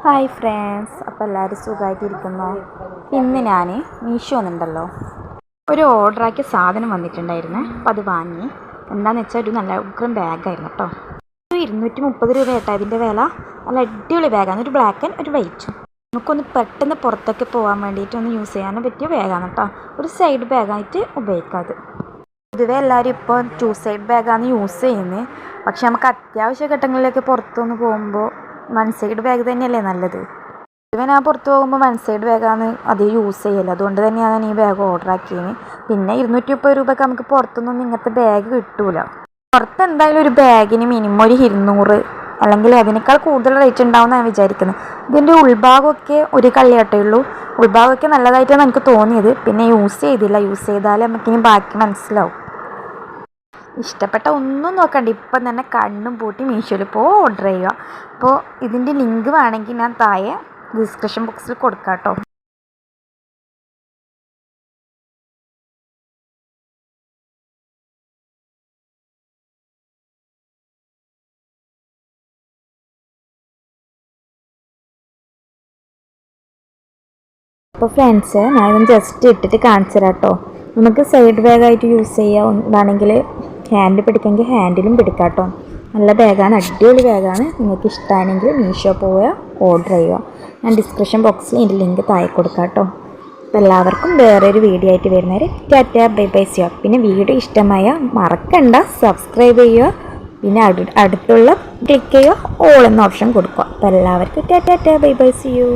Hi friends, അപ്പോൾ എല്ലാവരും സുഖമായിട്ടിരിക്കുന്നു. ഇന്ന് ഞാൻ മീഷോ എന്നുണ്ടല്ലോ ഒരു ഓർഡറാക്കിയ സാധനം വന്നിട്ടുണ്ടായിരുന്നു. അപ്പോൾ അത് വാങ്ങി. എന്താണെന്ന് വെച്ചാൽ ഒരു നല്ല ഉഗ്രം ബാഗായിരുന്നു കേട്ടോ. ഒരു 230 രൂപ കേട്ടോ ഇതിൻ്റെ വില. നല്ല അടിപൊളി ബാഗാണ്. ഒരു ബ്ലാക്ക് ആൻഡ് ഒരു വൈറ്റും. നമുക്കൊന്ന് പെട്ടെന്ന് പുറത്തൊക്കെ പോകാൻ വേണ്ടിയിട്ട് ഒന്ന് യൂസ് ചെയ്യാൻ പറ്റിയ ബാഗാണ് കേട്ടോ. ഒരു സൈഡ് ബാഗായിട്ട് ഉപയോഗിക്കാതെ. പൊതുവെ എല്ലാവരും ഇപ്പോൾ 2 സൈഡ് ബാഗാണ് യൂസ് ചെയ്യുന്നത്. പക്ഷെ നമുക്ക് അത്യാവശ്യ ഘട്ടങ്ങളിലൊക്കെ പുറത്തൊന്ന് പോകുമ്പോൾ 1 സൈഡ് ബാഗ് തന്നെയല്ലേ നല്ലത്. പൊതുവെ ഞാൻ പുറത്ത് പോകുമ്പോൾ 1 സൈഡ് ബാഗാണ് അധികം യൂസ് ചെയ്യല്. അതുകൊണ്ട് തന്നെയാണ് ഞാൻ ഈ ബാഗ് ഓർഡർ ആക്കിയത്. പിന്നെ 230 രൂപയ്ക്ക് നമുക്ക് പുറത്തുനിന്നൊന്നും ഇങ്ങനത്തെ ബാഗ് കിട്ടൂല. പുറത്ത് എന്തായാലും ഒരു ബാഗിന് മിനിമം ഒരു 200 അല്ലെങ്കിൽ അതിനേക്കാൾ കൂടുതൽ റേറ്റ് ഉണ്ടാവുമെന്നാണ് വിചാരിക്കുന്നത്. ഇതിൻ്റെ ഉൾഭാഗമൊക്കെ ഒരു കള്ളിയാട്ടേ ഉള്ളൂ. ഉൾഭാഗമൊക്കെ നല്ലതായിട്ടാണ് എനിക്ക് തോന്നിയത്. പിന്നെ യൂസ് ചെയ്തില്ല. യൂസ് ചെയ്താലേ നമുക്കിനി ബാക്കി മനസ്സിലാവും. ഇഷ്ടപ്പെട്ട ഒന്നും നോക്കണ്ട, ഇപ്പം തന്നെ കണ്ണും പൂട്ടി മീഷോയിൽ പോയി ഓർഡർ ചെയ്യുക. അപ്പോൾ ഇതിൻ്റെ ലിങ്ക് വേണമെങ്കിൽ ഞാൻ താഴെ ഡിസ്ക്രിപ്ഷൻ ബോക്സിൽ കൊടുക്കാം കേട്ടോ. അപ്പോൾ ഫ്രണ്ട്സ്, ഞാനിതൊന്ന് ജസ്റ്റ് ഇട്ടിട്ട് കാണിച്ചു തരാം കേട്ടോ. നമുക്ക് സൈഡ് ബാഗായിട്ട് യൂസ് ചെയ്യാവുന്നതാണെങ്കിൽ ഹാൻഡിൽ പിടിക്കുമെങ്കിൽ ഹാൻഡിലും പിടിക്കാം കേട്ടോ. നല്ല ബാഗാണ്, അടിപൊളി ബാഗാണ്. നിങ്ങൾക്ക് ഇഷ്ടമാണെങ്കിൽ മീഷോ പോവുക, ഓർഡർ ചെയ്യുക. ഞാൻ ഡിസ്ക്രിപ്ഷൻ ബോക്സിൽ ഇതിൻ്റെ ലിങ്ക് താഴെ കൊടുക്കാം കേട്ടോ. അപ്പോൾ എല്ലാവർക്കും വേറൊരു വീഡിയോ ആയിട്ട് വരുന്നവരെ ടാറ്റ ബൈ ബൈ ചെയ്യുക. പിന്നെ വീഡിയോ ഇഷ്ടമായ മറക്കണ്ട സബ്സ്ക്രൈബ് ചെയ്യുക. പിന്നെ അടുത്തുള്ള ക്ലിക്ക് ചെയ്യുക, ഓൾ എന്ന ഓപ്ഷൻ കൊടുക്കുക. അപ്പോൾ എല്ലാവർക്കും ടാറ്റ ബൈ ബൈ ചെയ്യൂ.